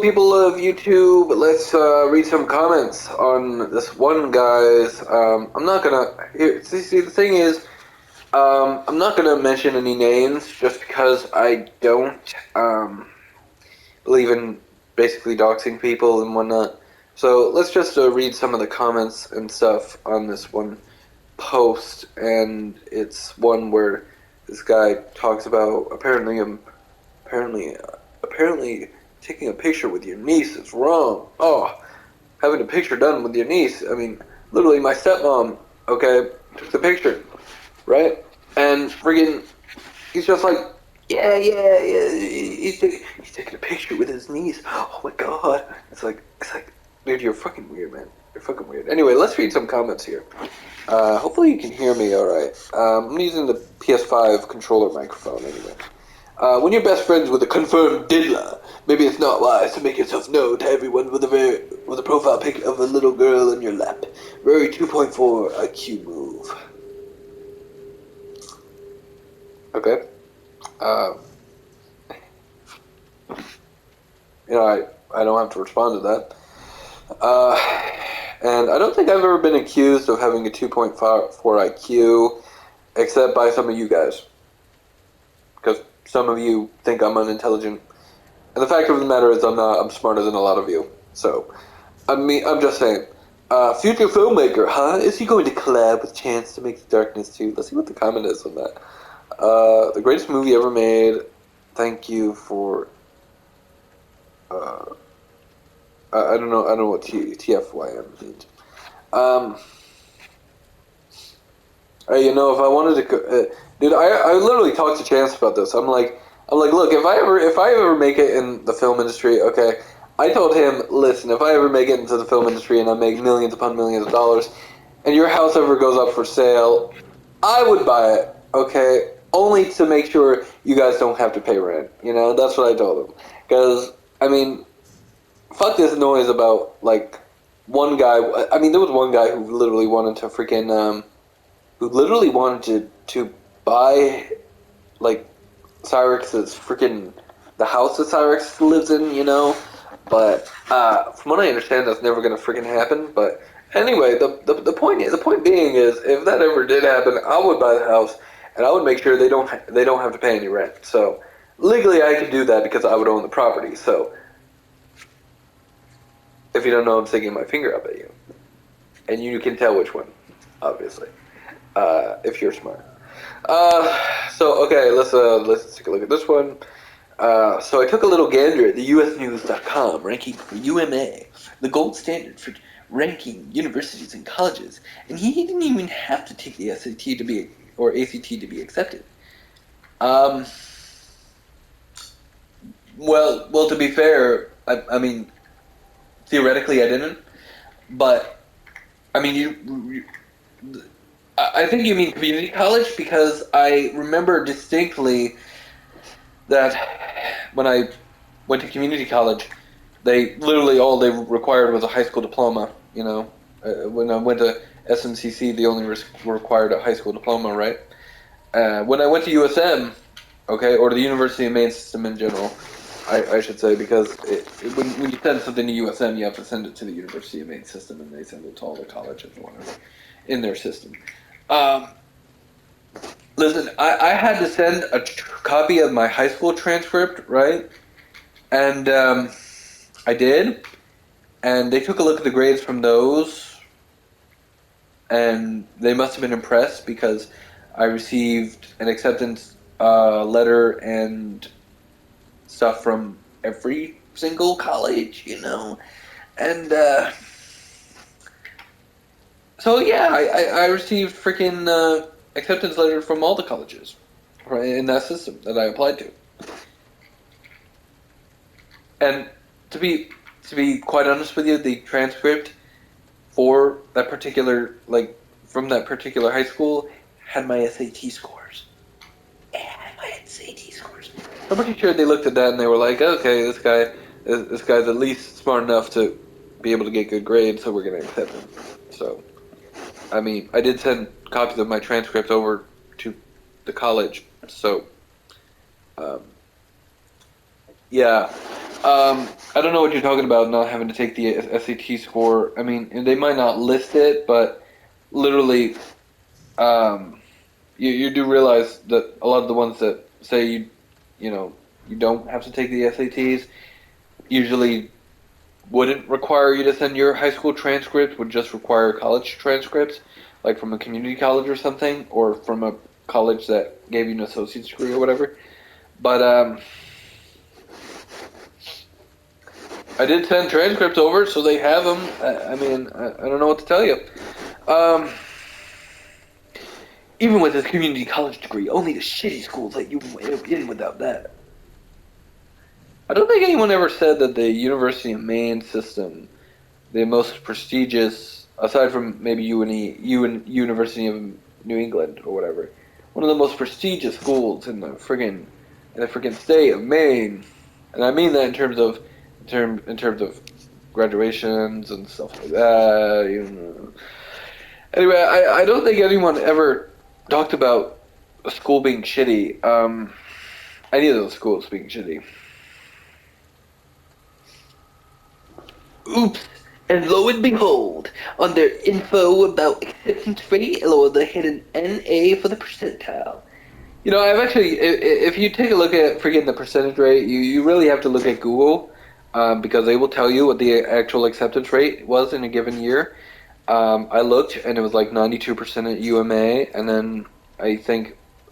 people of YouTube. Let's read some comments on this one guy's. I'm not gonna. See, the thing is, I'm not gonna mention any names just because I don't believe in basically doxing people and whatnot. So let's just read some of the comments and stuff on this one post, and it's one where this guy talks about apparently taking a picture with your niece is wrong. Oh, having a picture done with your niece. I mean, literally, my stepmom, okay, took the picture, right? And friggin', he's just like, yeah. He's taking a picture with his niece. Oh my god. It's like, dude, you're fucking weird, man. You're fucking weird. Anyway, let's read some comments here. Hopefully you can hear me alright. I'm using the PS5 controller microphone anyway. When you're best friends with a confirmed diddler, maybe it's not wise to make yourself known to everyone with a profile pic of a little girl in your lap. Very 2.4 IQ move. Okay. I don't have to respond to that. And I don't think I've ever been accused of having a 2.4 IQ, except by some of you guys. Because some of you think I'm unintelligent. And the fact of the matter is I'm not. I'm smarter than a lot of you. So, I'm just saying. Future filmmaker, huh? Is he going to collab with Chance to make the Darkness 2? Let's see what the comment is on that. The greatest movie ever made. Thank you for... I don't know what TFYM means. If I wanted to... dude, I literally talked to Chance about this. I'm like, look, if I ever make it in the film industry, okay, I told him, listen, if I ever make it into the film industry and I make millions upon millions of dollars, and your house ever goes up for sale, I would buy it, okay, only to make sure you guys don't have to pay rent. That's what I told him. Because, I mean, fuck this noise about, like, one guy. I mean, there was one guy who literally wanted to freaking, to buy, like, Cyrax's freaking, the house that Cyrax lives in, But, from what I understand, that's never gonna freaking happen. But anyway, the point being is, if that ever did happen, I would buy the house, and I would make sure they don't have to pay any rent. So, legally I could do that because I would own the property. So, if you don't know, I'm sticking my finger up at you. And you can tell which one, obviously. If you're smart. Okay, let's take a look at this one. So I took a little gander at the usnews.com ranking for UMA, the gold standard for ranking universities and colleges, and he didn't even have to take the ACT to be accepted. Well, to be fair, I mean, theoretically I didn't, but I mean, I think you mean community college, because I remember distinctly that when I went to community college, they literally all they required was a high school diploma. When I went to SMCC, they only required a high school diploma, right? When I went to USM, okay, or the University of Maine system in general, I should say, because when you send something to USM, you have to send it to the University of Maine system, and they send it to all the colleges or whatever in their system. Listen, I had to send a copy of my high school transcript, right? And I did, and they took a look at the grades from those, and they must have been impressed because I received an acceptance letter and stuff from every single college, and so yeah, I received freaking acceptance letter from all the colleges right, in that system that I applied to. And to be quite honest with you, the transcript for that particular, like, from that particular high school had my SAT scores. It had my SAT scores. I'm pretty sure they looked at that and they were like, okay, this guy's at least smart enough to be able to get good grades, so we're going to accept him. So, I mean, I did send copies of my transcript over to the college, so, yeah. I don't know what you're talking about, not having to take the SAT score. I mean, they might not list it, but literally, um, you do realize that a lot of the ones that say you know, you don't have to take the SATs usually wouldn't require you to send your high school transcript, would just require college transcripts, like from a community college or something, or from a college that gave you an associate's degree or whatever. But I did send transcripts over, so they have them. I mean, I don't know what to tell you. Um, Even with a community college degree, only the shitty schools let you in without that. I don't think anyone ever said that the University of Maine system, the most prestigious, aside from maybe University of New England or whatever, one of the most prestigious schools in the friggin' state of Maine, and I mean that in terms of graduations and stuff like that. You know. Anyway, I don't think anyone ever talked about a school being shitty. Any of those schools being shitty. Oops. And lo and behold, on their info about acceptance rate, they hit an NA for the percentile. You know, I've actually, if you take a look at freaking the percentage rate, you really have to look at Google, because they will tell you what the actual acceptance rate was in a given year. I looked, and it was like 92% at UMA, and then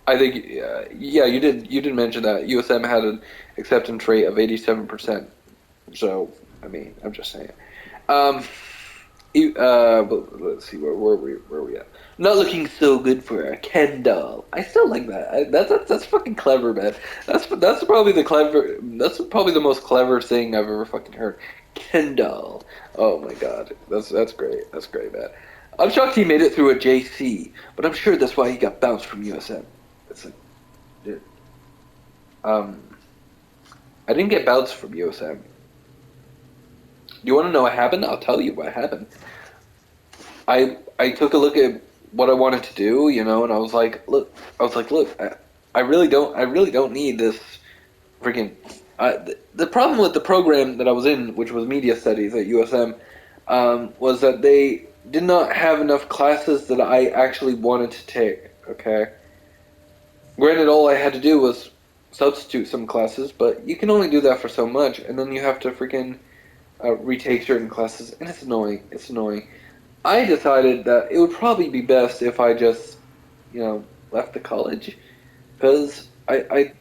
yeah, you did mention that USM had an acceptance rate of 87%. So, I mean, I'm just saying. Um, let's see, where we at? Not looking so good for a Ken doll. I still like that. That's fucking clever, man. That's probably that's probably the most clever thing I've ever fucking heard. Ken doll. Oh my god, that's great. That's great, man. I'm shocked he made it through a JC, but I'm sure that's why he got bounced from USM. It's like, dude. Um, I didn't get bounced from USM. You want to know what happened? I'll tell you what happened. I took a look at what I wanted to do, you know, and look, I really don't need this freaking. The problem with the program that I was in, which was media studies at USM, was that they did not have enough classes that I actually wanted to take. Okay. Granted, all I had to do was substitute some classes, but you can only do that for so much, and then you have to freaking retake certain classes, and it's annoying. It's annoying. I decided that it would probably be best if I just, you know, left the college, because I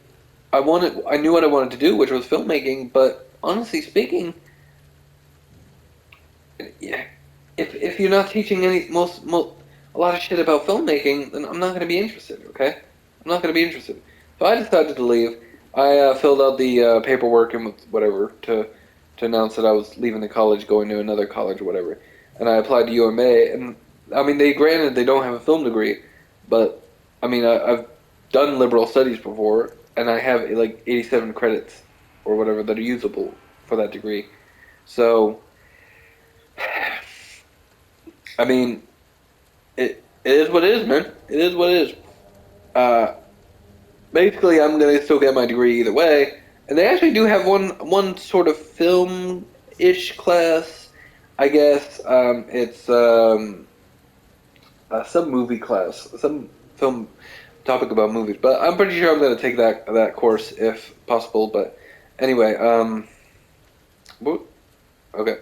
knew what I wanted to do, which was filmmaking. But honestly speaking, yeah, if you're not teaching a lot of shit about filmmaking, then I'm not going to be interested. Okay, I'm not going to be interested. So I decided to leave. I filled out the paperwork and whatever to announce that I was leaving the college, going to another college or whatever. And I applied to UMA, and I mean, they don't have a film degree, but I mean, I've done liberal studies before, and I have like 87 credits or whatever that are usable for that degree. So, I mean, it is what it is, man. It is what it is. Uh, Basically, I'm gonna still get my degree either way, and they actually do have one sort of film-ish class, I guess. It's some movie class, some film topic about movies. But I'm pretty sure I'm gonna take that course if possible. But anyway, okay.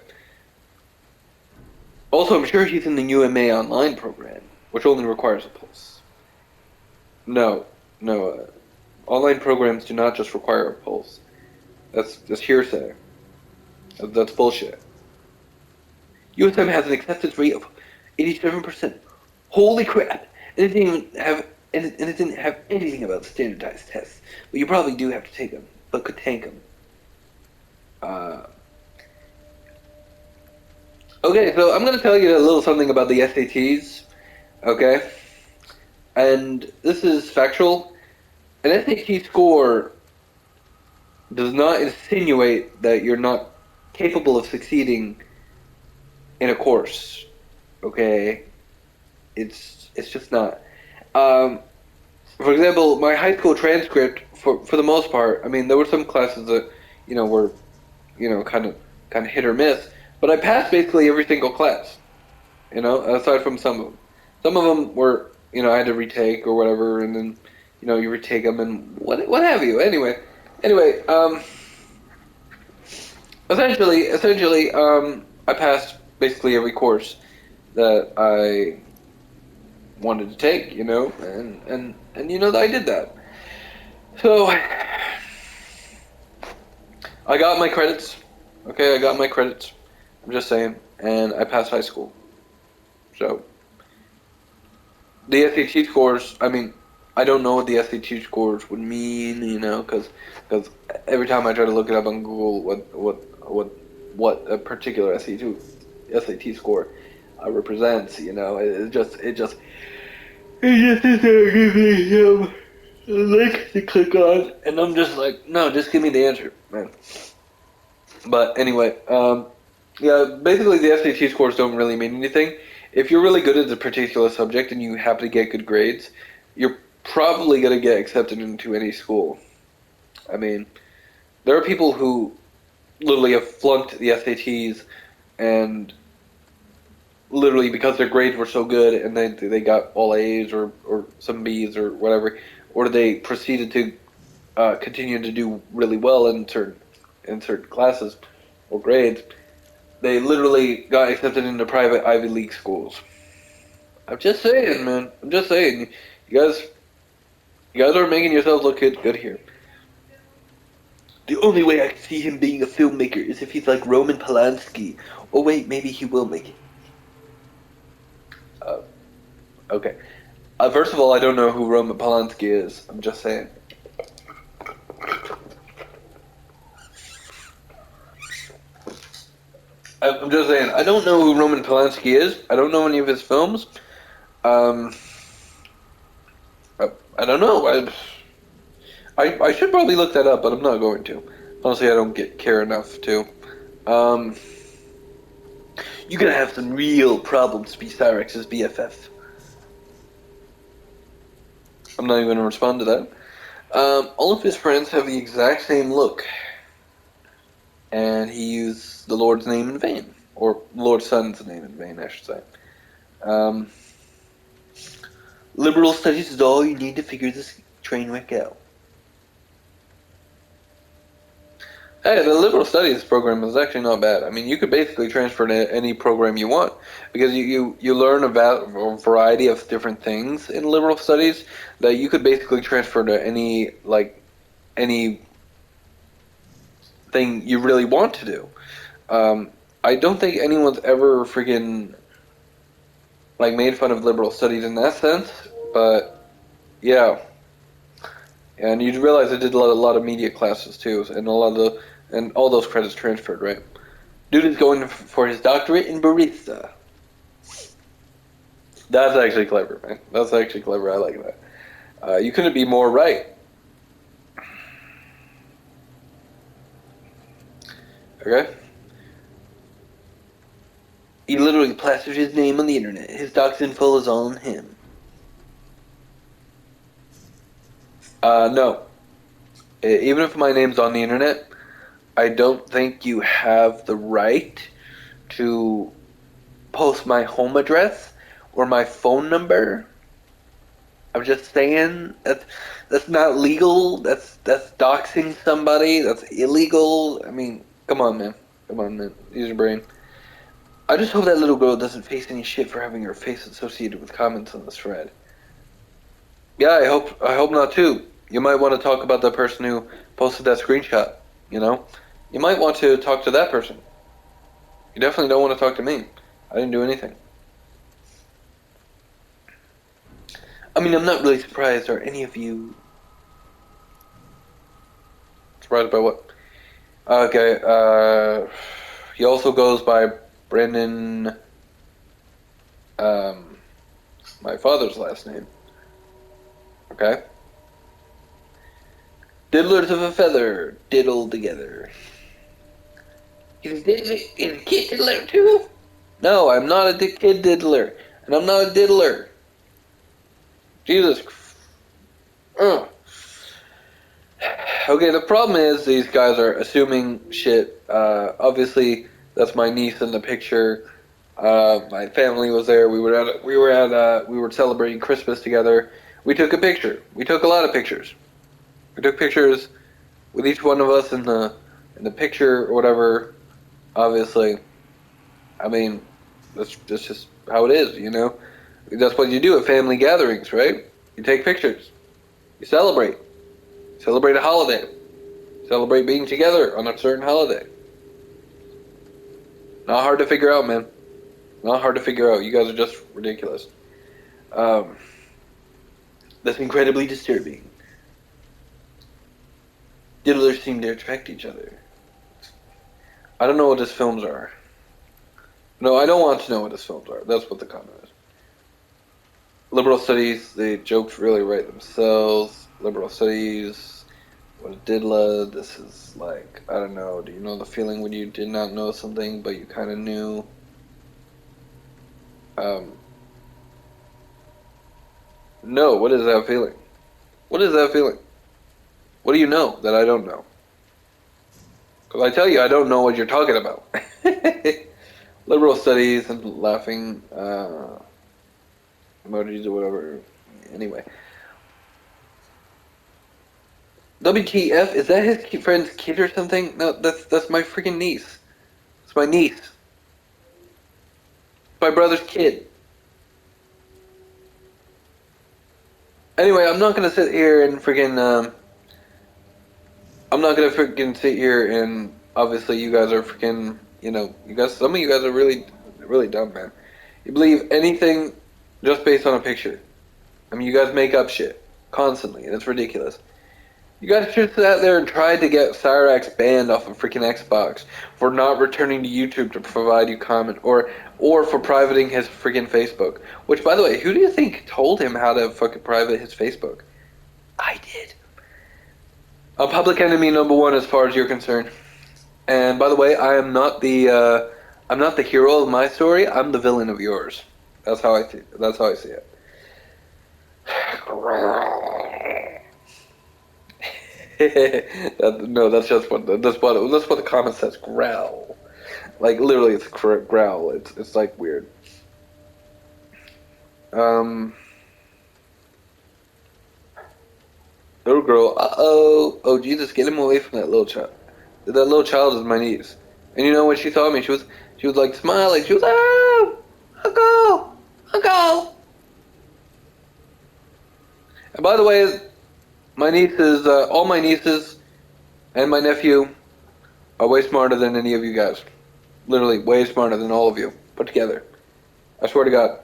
Also, I'm sure he's in the UMA online program, which only requires a pulse. No, no. Online programs do not just require a pulse. That's just hearsay. That's bullshit. USM has an acceptance rate of 87%. Holy crap! And it didn't even have and it didn't have anything about standardized tests. But you probably do have to take them, but could tank them. Okay, so I'm gonna tell you a little something about the SATs. Okay, and this is factual. An SAT score does not insinuate that you're not capable of succeeding in a course. Okay, it's just not. Um, for example, my high school transcript, for the most part, I mean, there were some classes that, you know, were kind of hit or miss. But I passed basically every single class, aside from some of them. Some of them were, I had to retake or whatever, and then, you retake them and what have you. Anyway, essentially, I passed basically every course that I wanted to take, and I did that. So I got my credits. Okay, I got my credits. I'm just saying, and I passed high school. So the SAT scores. I mean, I don't know what the SAT scores would mean, because every time I try to look it up on Google, what a particular SAT score represents, it just gives me some link to click on, and I'm just like, no, just give me the answer, man. But anyway, yeah, basically the SAT scores don't really mean anything. If you're really good at a particular subject and you happen to get good grades, you're probably going to get accepted into any school. I mean, there are people who literally have flunked the SATs and literally because their grades were so good and they got all A's or some B's or whatever, or they proceeded to continue to do really well in certain classes or grades, they literally got accepted into private Ivy League schools. I'm just saying, man. I'm just saying. You guys are making yourselves look good here. The only way I can see him being a filmmaker is if he's like Roman Polanski. Oh wait, maybe he will make it. Okay. First of all, I don't know who Roman Polanski is. I'm just saying. I'm just saying. I don't know who Roman Polanski is. I don't know any of his films. I don't know. I should probably look that up, but I'm not going to. Honestly, I don't care enough to. You're gonna have some real problems to be Cyrax's BFF. I'm not even gonna respond to that. All of his friends have the exact same look. And he used the Lord's name in vain. Or Lord's Son's name in vain, I should say. Liberal studies is all you need to figure this train wreck out. Hey, the liberal studies program is actually not bad. I mean, you could basically transfer to any program you want because you learn about a variety of different things in liberal studies that you could basically transfer to any thing you really want to do. I don't think anyone's ever freaking made fun of liberal studies in that sense, but yeah. And you'd realize I did a lot of media classes too, and all those credits transferred, right? Dude is going for his doctorate in barista. That's actually clever, man. That's actually clever. I like that. You couldn't be more right. Okay? He literally plastered his name on the internet. His docs info is all on him. No. Even if my name's on the internet, I don't think you have the right to post my home address or my phone number. I'm just saying that's not legal. That's doxing somebody. That's illegal. I mean, come on, man. Use your brain. I just hope that little girl doesn't face any shit for having her face associated with comments on this thread. Yeah, I hope not too. You might want to talk about the person who posted that screenshot, You might want to talk to that person. You definitely don't want to talk to me. I didn't do anything. I mean, I'm not really surprised. Are any of you surprised by what? Okay, he also goes by Brandon, my father's last name. Okay? Diddlers of a feather, diddle together. Is a kid diddler too? No, I'm not a kid diddler. And I'm not a diddler. Jesus. Ugh. Okay, the problem is these guys are assuming shit. Obviously, that's my niece in the picture. My family was there. We were celebrating Christmas together. We took a picture. We took a lot of pictures. We took pictures with each one of us in the picture or whatever. Obviously, I mean, that's just how it is, you know. That's what you do at family gatherings, right? You take pictures. You celebrate. Celebrate a holiday. Celebrate being together on a certain holiday. Not hard to figure out, man. Not hard to figure out. You guys are just ridiculous. Um, that's incredibly disturbing. Diddlers seem to attract each other. I don't know what his films are. No, I don't want to know what his films are. That's what the comment is. Liberal studies, the jokes really write themselves. Liberal studies, what a diddler. This is like, I don't know. Do you know the feeling when you did not know something, but you kind of knew? No, what is that feeling? What is that feeling? What do you know that I don't know? Because I tell you, I don't know what you're talking about. Liberal studies and laughing emojis or whatever. Anyway. WTF? Is that his friend's kid or something? No, that's my freaking niece. It's my niece. It's my brother's kid. Anyway, I'm not gonna sit here and freaking I'm not gonna freaking sit here and obviously you guys are freaking, you know, some of you guys are really, really dumb, man. You believe anything just based on a picture. I mean, you guys make up shit constantly, and it's ridiculous. You guys just sat there and tried to get Cyrax banned off of freaking Xbox for not returning to YouTube to provide you comment, or for privating his freaking Facebook. Which, by the way, who do you think told him how to fucking private his Facebook? I did. A public enemy number one as far as you're concerned. And by the way, I'm not the hero of my story. I'm the villain of yours. That's how I see. That's how I see it. No, that's just what the comment says. Growl. Like literally, it's growl. It's like weird. Little girl. Oh Jesus! Get him away from that little child. That little child is my niece. And you know when she saw me, she was like smiling. She was like, oh, uncle, uncle. And by the way, my nieces, all my nieces, and my nephew are way smarter than any of you guys. Literally, way smarter than all of you put together. I swear to God.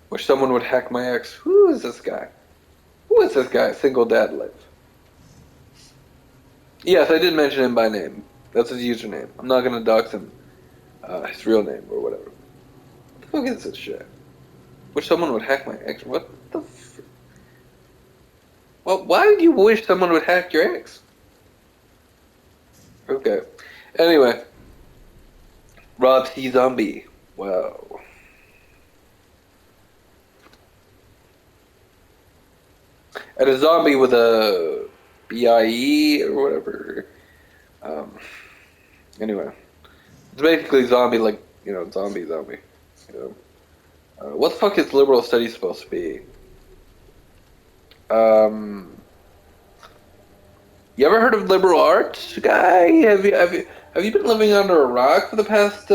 Wish someone would hack my ex. Who is this guy? Who is this guy? Single dad life. Yes, I did mention him by name. That's his username. I'm not gonna dox him, his real name or whatever. What the fuck is this shit? Wish someone would hack my ex. What the? Well, why would you wish someone would hack your ex? Okay. Anyway, Rob C. Zombie. Wow. And a zombie with a BIE or whatever. Anyway, it's basically zombie, like, you know, zombie. You know, what the fuck is liberal studies supposed to be? You ever heard of liberal arts, guy? Have you been living under a rock for the past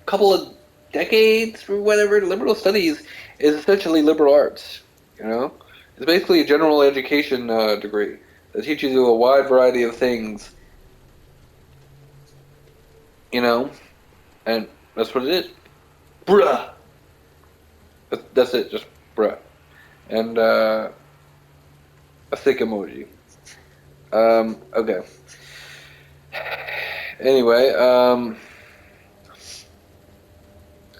couple of decades or whatever? Liberal studies is essentially liberal arts. You know, it's basically a general education degree that teaches you a wide variety of things. You know, and that's what it is. Bruh. That's it, just bruh. And a thick emoji. Okay. Anyway,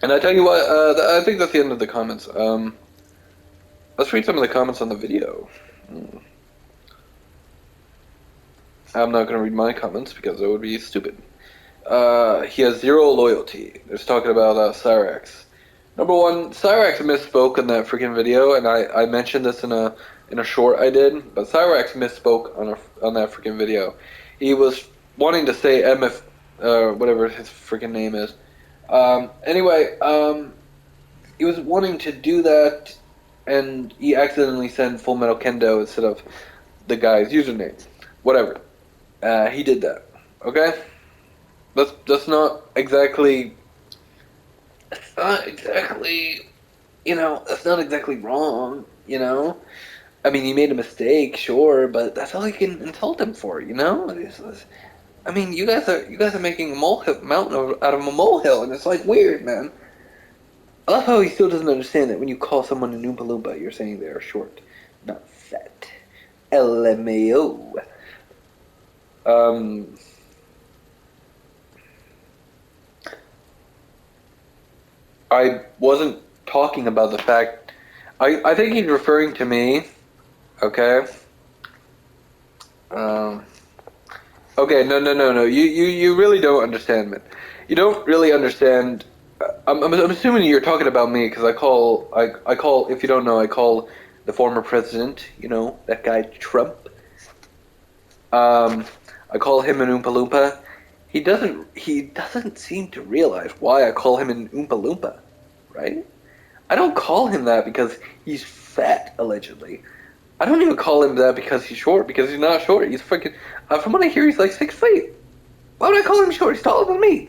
and I tell you what, I think that's the end of the comments. Let's read some of the comments on the video. I'm not going to read my comments because that would be stupid. He has zero loyalty. It's talking about Cyrax. Number one, Cyrax misspoke in that freaking video, and I mentioned this in in a short I did, but Cyrax misspoke on that freaking video. He was wanting to say MF, whatever his freaking name is. Anyway, he was wanting to do that, and he accidentally sent Full Metal Kendo instead of the guy's username. Whatever. He did that. Okay? That's not exactly. It's not exactly. That's not exactly wrong. I mean, he made a mistake, sure, but that's all you can insult him for. I mean, you guys are making a mountain out of a molehill, and it's like weird, man. I love how he still doesn't understand that when you call someone an Oompa Loompa, you're saying they are short, not fat. LMAO. Um, I wasn't talking about the fact. I think he's referring to me. Okay. Um. Okay. No. You really don't understand, man. You don't really understand. I'm assuming you're talking about me because I call, if you don't know, I call the former president, that guy Trump. I call him an Oompa Loompa. He doesn't seem to realize why I call him an Oompa Loompa, right? I don't call him that because he's fat, allegedly. I don't even call him that because he's short, because he's not short. He's freaking, from what I hear, he's like 6 feet. Why would I call him short? He's taller than me.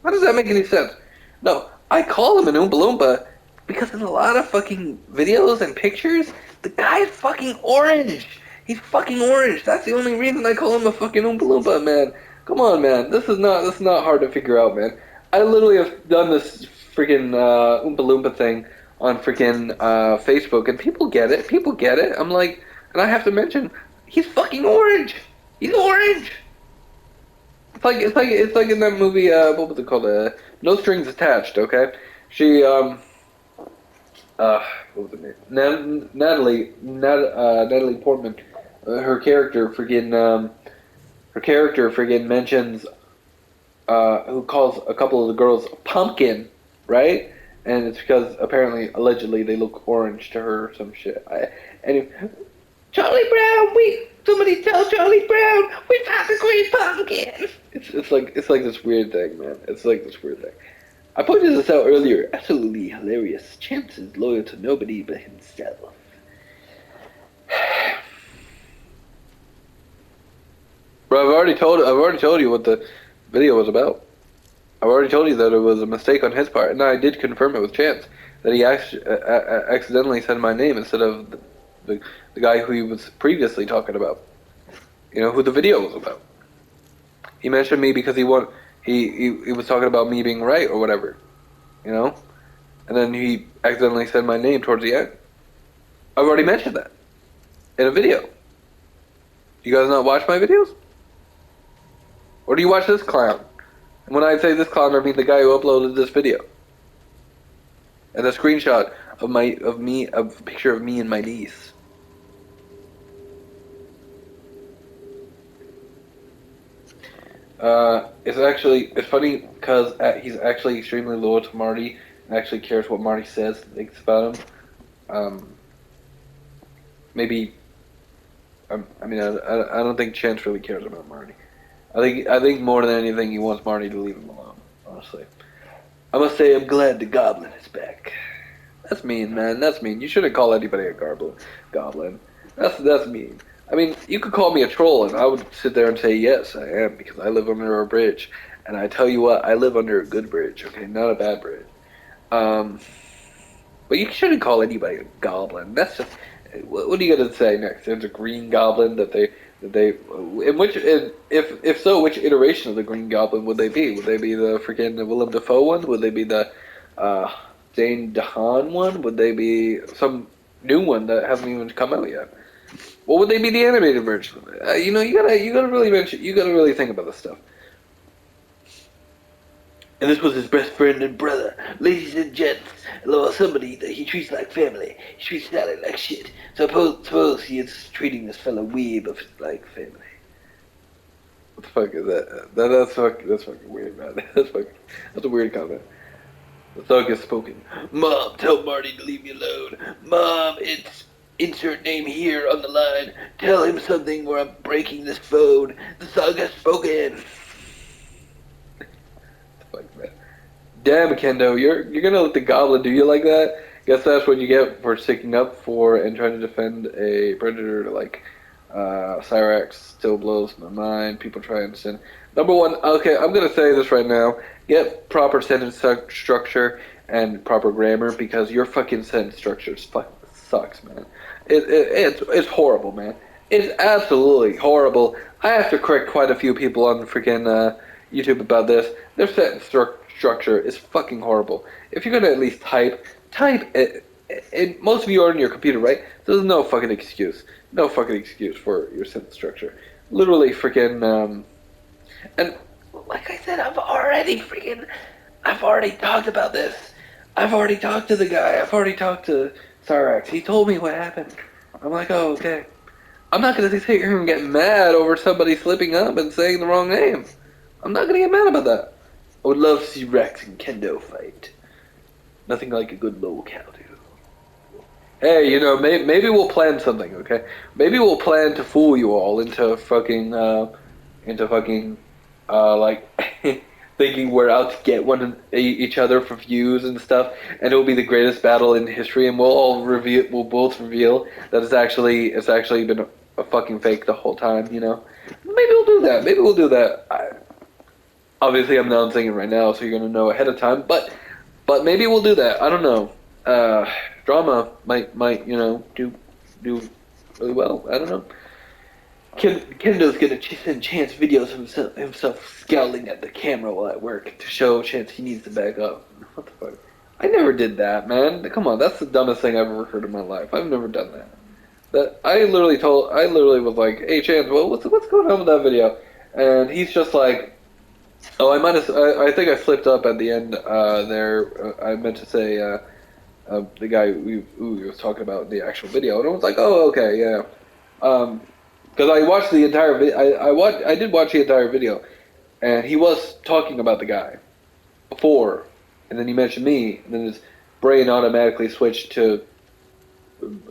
How does that make any sense? No, I call him an Oompa Loompa because in a lot of fucking videos and pictures, the guy's fucking orange. He's fucking orange. That's the only reason I call him a fucking Oompa Loompa, man. Come on, man. This is not hard to figure out, man. I literally have done this freaking Oompa Loompa thing on freaking Facebook, and people get it. People get it. I'm like, and I have to mention, he's fucking orange. He's orange. It's like in that movie. What was it called? No Strings Attached. Okay, she what was her name? Natalie Portman. Her character friggin' mentions who calls a couple of the girls pumpkin, right? And it's because apparently, allegedly, they look orange to her or some shit. Anyway, Charlie Brown, somebody tell Charlie Brown we found the green pumpkin. It's like this weird thing, man. It's like this weird thing. I pointed this out earlier. Absolutely hilarious. Chance is loyal to nobody but himself. But I've already told you what the video was about. I've already told you that it was a mistake on his part, and I did confirm it with Chance that he accidentally said my name instead of the guy who he was previously talking about. Who the video was about. He mentioned me because he was talking about me being right or whatever, and then he accidentally said my name towards the end. I've already mentioned that in a video. You guys not watch my videos? Or do you watch this clown? And when I say this clown, I mean the guy who uploaded this video. And the screenshot of a picture of me and my niece. It's funny because he's actually extremely loyal to Marty and actually cares what Marty says and thinks about him. Maybe, I don't think Chance really cares about Marty. I think more than anything he wants Marty to leave him alone, honestly. I must say I'm glad the Goblin is back. That's mean, man. That's mean. You shouldn't call anybody a goblin. That's mean. I mean, you could call me a troll, and I would sit there and say, yes, I am, because I live under a bridge. And I tell you what, I live under a good bridge, okay? Not a bad bridge. But you shouldn't call anybody a goblin. That's just... What are you going to say next? There's a green goblin if so, which iteration of the Green Goblin would they be? Would they be the freaking Willem Dafoe one? Would they be the Dane DeHaan one? Would they be some new one that hasn't even come out yet? What would they be the animated version of it? You gotta really think about this stuff. And this was his best friend and brother. Ladies and gents, somebody that he treats like family. He treats Sally like shit. So suppose he is treating this fellow weeb like family. What the fuck is that? That's fucking weird, man. That's a weird comment. The thug is spoken. Mom, tell Marty to leave me alone. Mom, it's Insert name here on the line. Tell him something or I'm breaking this phone. The thug has spoken. Fuck, man. Damn, Kendo, you're gonna let the goblin do you like that? Guess that's what you get for sticking up for and trying to defend a predator like Cyrax. Still blows my mind. People try and send. Number one, okay, I'm gonna say this right now. Get proper sentence structure and proper grammar because your fucking sentence structure sucks, man. It's horrible, man. It's absolutely horrible. I have to correct quite a few people on freaking YouTube about this. Their sentence structure is fucking horrible. If you're gonna at least type it. And most of you are on your computer, right? So there's no fucking excuse. No fucking excuse for your sentence structure. Literally freaking, and like I said, I've already talked about this. I've already talked to the guy. I've already talked to Cyrax. He told me what happened. I'm like, oh, okay. I'm not going to sit here and get mad over somebody slipping up and saying the wrong name. I'm not going to get mad about that. I would love to see Rex and Kendo fight. Nothing like a good low cow, dude. Hey, you know, maybe we'll plan something, okay? Maybe we'll plan to fool you all like, thinking we're out to get each other for views and stuff, and it'll be the greatest battle in history, and we'll both reveal that it's actually been a fucking fake the whole time, you know? Maybe we'll do that. Maybe we'll do that. Obviously, I'm not saying it right now, so you're gonna know ahead of time, but maybe we'll do that. I don't know. Drama might do really well. I don't know. Kendo's gonna send Chance videos of himself scowling at the camera while at work to show Chance he needs to back up. What the fuck? I never did that, man. Come on, that's the dumbest thing I've ever heard in my life. I've never done that. I literally was like, "Hey, Chance, what's going on with that video?" And he's just like, "Oh, I think I slipped up at the end there. I meant to say the guy we was talking about in the actual video," and I was like, "Oh, okay, yeah." Because I watched the entire video. I did watch the entire video, and he was talking about the guy before, and then he mentioned me, and then his brain automatically switched to,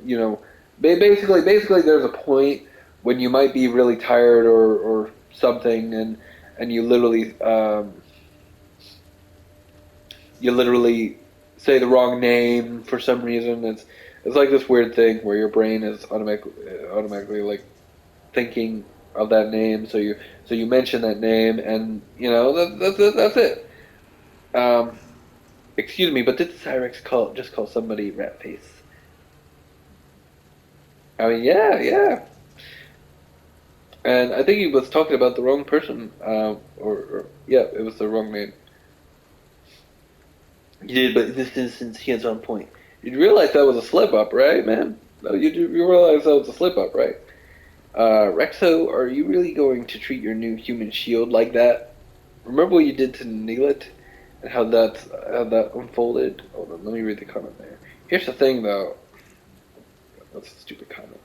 you know, basically there's a point when you might be really tired or something, and you literally say the wrong name for some reason. It's like this weird thing where your brain is automatically like thinking of that name, so you mention that name, and you know that's it. Excuse me, but did Cyrax just call somebody rat face? I mean, yeah, and I think he was talking about the wrong person, or yeah, it was the wrong name. You did, but this instance, hands on point. You realize that was a slip up, right, man? No, you realize that was a slip up, right? Rexo, are you really going to treat your new human shield like that? Remember what you did to Neelit and how that unfolded? Hold on, let me read the comment there. Here's the thing, though. That's a stupid comment.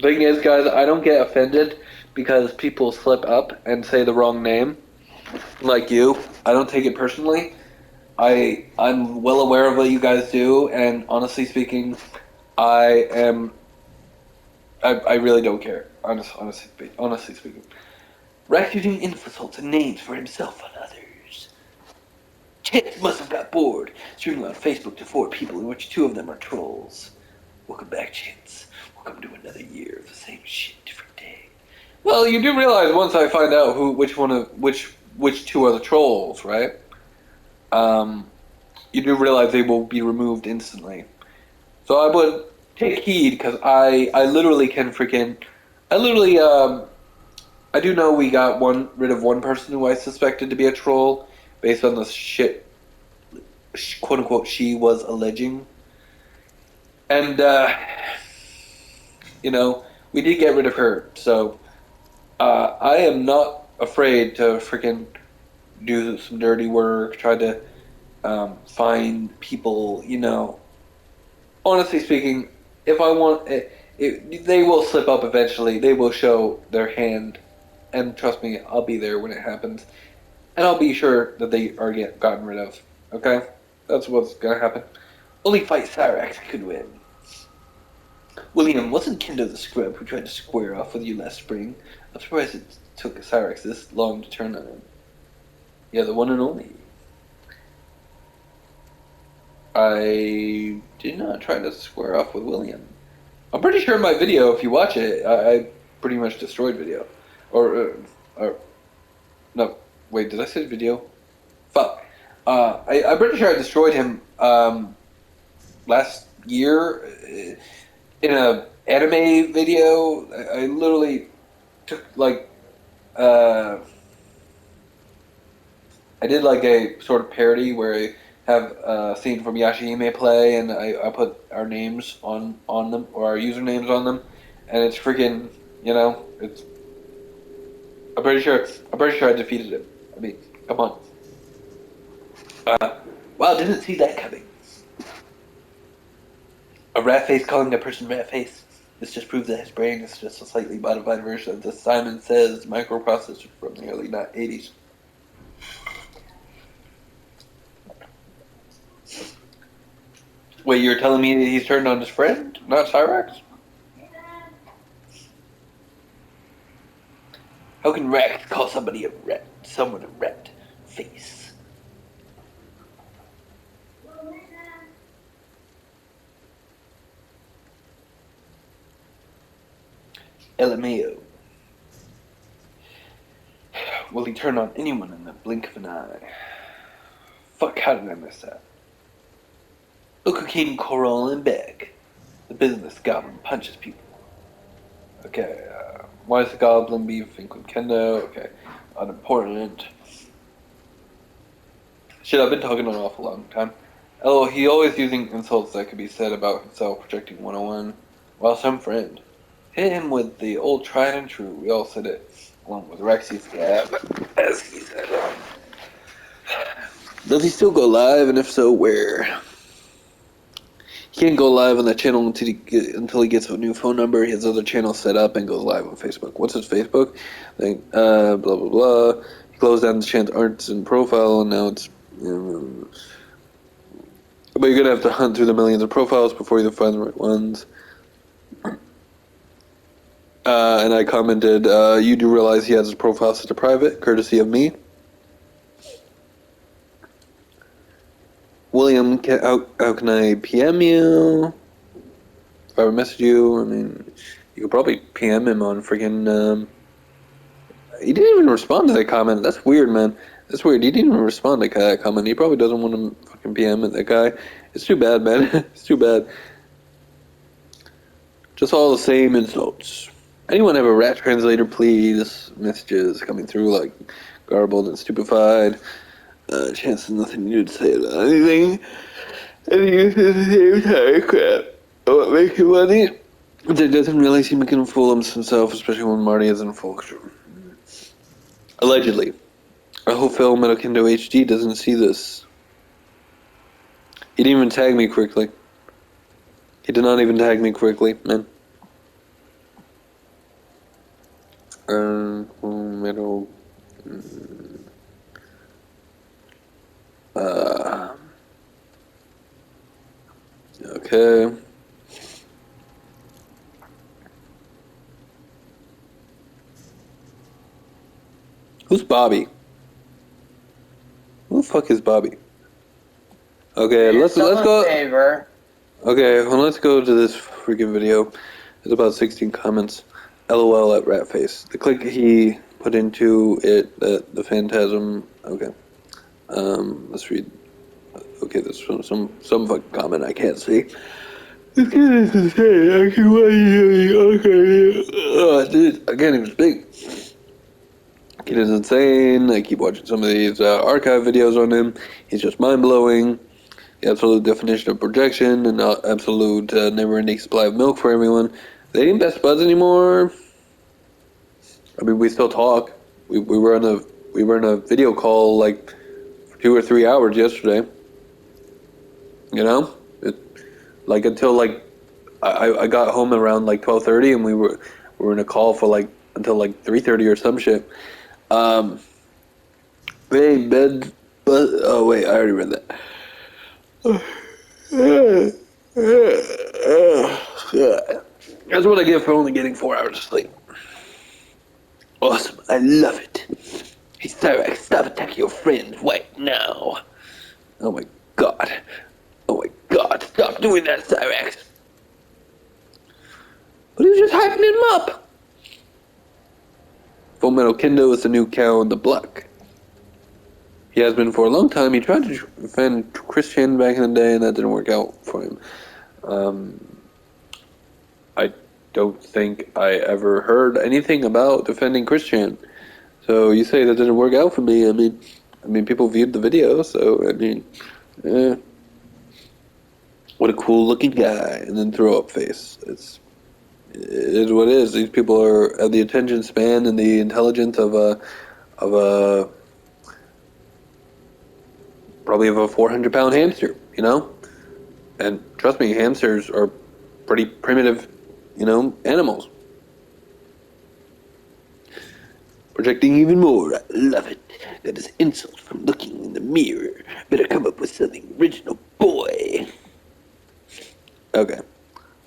Thing is, guys, I don't get offended because people slip up and say the wrong name, like you. I don't take it personally. I'm well aware of what you guys do, and honestly speaking, I really don't care. Honestly speaking. Rex using insults and names for himself and others. Chance must have got bored, streaming on Facebook to 4 people, in which 2 of them are trolls. Welcome back, Chance. Welcome to another year of the same shit, different day. Well, you do realize once I find out which 2 are the trolls, right? You do realize they will be removed instantly. So I would take heed because I literally can freaking I do know we got rid of one person who I suspected to be a troll based on the shit, quote unquote, she was alleging, and you know, we did get rid of her. So I am not afraid to freaking do some dirty work, try to find people. You know, honestly speaking, if I want they will slip up eventually. They will show their hand, and trust me, I'll be there when it happens, and I'll be sure that they are gotten rid of. Okay, that's what's gonna happen. Only fight Cyrax could win. William, wasn't Kendo the scrub who tried to square off with you last spring? I'm surprised it took Cyrax this long to turn on him. Yeah, the one and only. I did not try to square off with William. I'm pretty sure in my video, if you watch it, I pretty much destroyed video. Or, no, wait, did I say video? Fuck. I'm pretty sure I destroyed him, last year in a anime video. I literally took, like, I did like a sort of parody where I have a scene from Yashihime play, and I put our names on them, or our usernames on them, and it's freaking, it's. I'm pretty sure I defeated him. I mean, come on. Wow, didn't see that coming. A rat face calling a person rat face. This just proves that his brain is just a slightly modified version of the Simon Says microprocessor from the early 80s. Wait, you're telling me that he's turned on his friend, not Cyrax? How can Rex call someone a rat face? LMAO. Will he turn on anyone in the blink of an eye? Fuck, how did I miss that? Look who came crawling back. The business goblin punches people. Okay, why is the goblin beefing with Kendo? Okay, unimportant. Shit, I've been talking an awful long time. Oh, he always using insults that could be said about himself, projecting 101. Well, some friend. Hit him with the old tried and true. We all said it. Along with Rexy's stab, as he said. Does he still go live, and if so, where? He can't go live on that channel until he gets a new phone number. His other channel set up and goes live on Facebook. What's his Facebook? Blah, blah, blah. He closed down the channel's arts and profile, and now it's... but you're going to have to hunt through the millions of profiles before you find the right ones. And I commented, you do realize he has his profile set to private, courtesy of me. William, how can I PM you? If I would message you, I mean, you could probably PM him on freaking, he didn't even respond to that comment. That's weird, man. That's weird. He didn't even respond to that comment. He probably doesn't want to fucking PM that guy. It's too bad, man. It's too bad. Just all the same insults. Anyone have a rat translator, please? Messages coming through like garbled and stupefied. Chance has nothing new to say about anything. And he uses the same time crap. What makes him funny? That doesn't realize he can fool himself, especially when Marty is in full control. Allegedly. I hope Phil Metal Kendo HD doesn't see this. He didn't even tag me quickly. He did not even tag me quickly, man. Metal... Okay. Who's Bobby? Who the fuck is Bobby? Okay, let's go. Favor. Okay, well, let's go to this freaking video. There's about 16 comments. LOL at Ratface. The click he put into it, the phantasm. Okay. Let's read. Okay, there's some fucking comment I can't see. This kid is insane. Okay. Dude, I can't even speak. Kid is insane. I keep watching some of these archive videos on him. He's just mind-blowing. The absolute definition of projection and absolute never-ending supply of milk for everyone. They ain't best buds anymore. I mean, we still talk. We were in a video call like for 2 or 3 hours yesterday. You know, until like I got home around like 12:30, and we were in a call for like until like 3:30 or some shit. They ain't bed, but oh wait, I already read that. That's what I get for only getting 4 hours of sleep. Awesome, I love it. Hey, Cyrax, stop attacking your friends right now. Oh my god. Oh my god, stop doing that, Cyrax. But he was just hyping him up. Full Metal Kendo is the new cow on the block. He has been for a long time. He tried to defend Christian back in the day, and that didn't work out for him. I don't think I ever heard anything about defending Christian. So you say that didn't work out for me. I mean, people viewed the video, so I mean, what a cool looking guy, and then throw up face. It is what it is. These people have the attention span and the intelligence of a probably of a 400-pound hamster, you know. And trust me, hamsters are pretty primitive, animals. Projecting even more, I love it. That is insult from looking in the mirror. Better come up with something original, boy. Okay.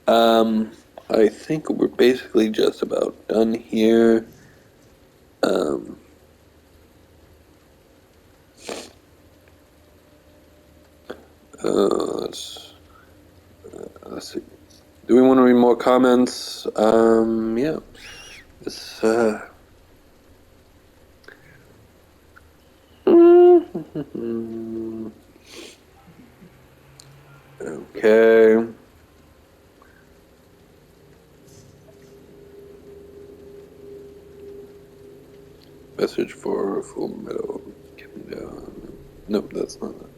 I think we're basically just about done here. Let's see. Do we want to read more comments? Yeah. This, okay. Message for Full Metal Kendo. Nope, that's not that.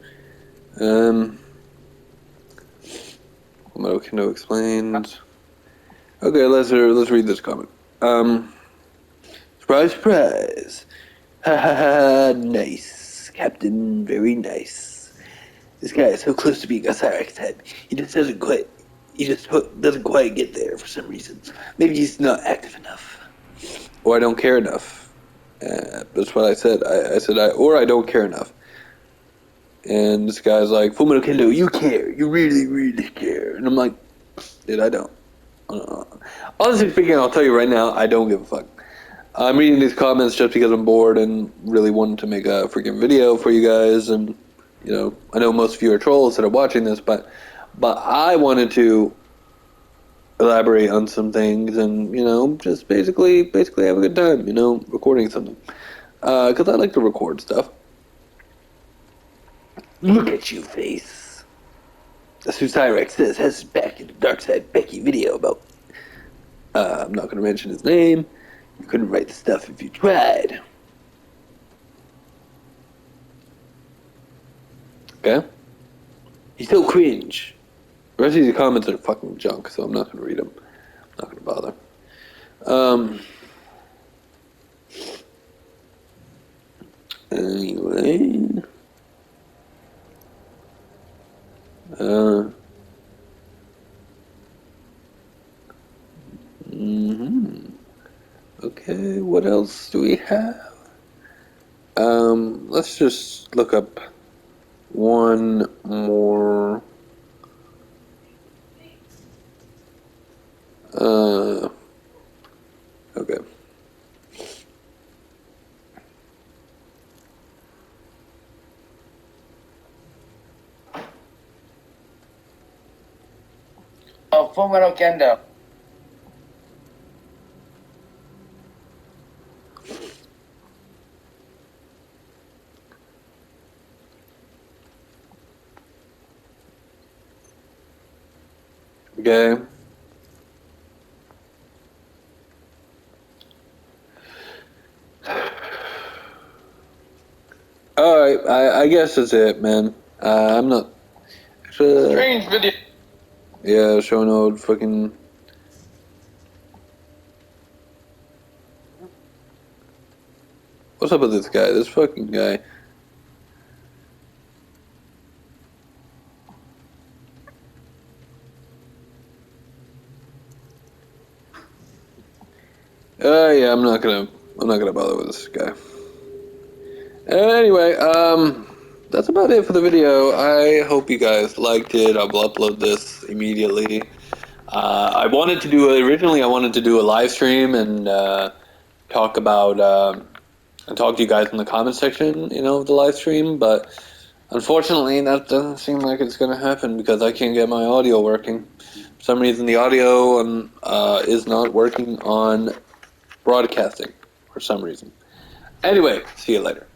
Full Metal Kendo explained. Okay, let's read this comment. Surprise, surprise. Ha ha ha, nice. Captain, very nice. This guy is so close to being a Cyrax type. He just doesn't quite get there for some reason. Maybe he's not active enough. Or I don't care enough. That's what I said. I said I don't care enough. And this guy's like, Full Metal Kendo, you care. You really, really care. And I'm like, dude, I don't. Honestly speaking, I'll tell you right now, I don't give a fuck. I'm reading these comments just because I'm bored and really wanted to make a freaking video for you guys. And, I know most of you are trolls that are watching this, but I wanted to elaborate on some things and, just basically have a good time, recording something. Because I like to record stuff. Look at you, face. That's who Cyrax says has his back in the Dark Side Becky video about. I'm not going to mention his name. You couldn't write the stuff if you tried. Okay? He's so cringe. The rest of these comments are fucking junk, so I'm not going to read them. I'm not going to bother. Anyway. Okay, what else do we have? Let's just look up one more. Okay. Oh, Full Metal Kendo. Okay. Alright, I guess that's it, man. I'm not. Strange video. Yeah, showing old fucking. What's up with this guy? This fucking guy. Yeah, I'm not gonna bother with this guy. Anyway, that's about it for the video. I hope you guys liked it. I will upload this immediately. Originally I wanted to do a live stream and talk about and talk to you guys in the comment section, of the live stream, but unfortunately that doesn't seem like it's going to happen because I can't get my audio working. For some reason the audio is not working on broadcasting for some reason. Anyway, see you later.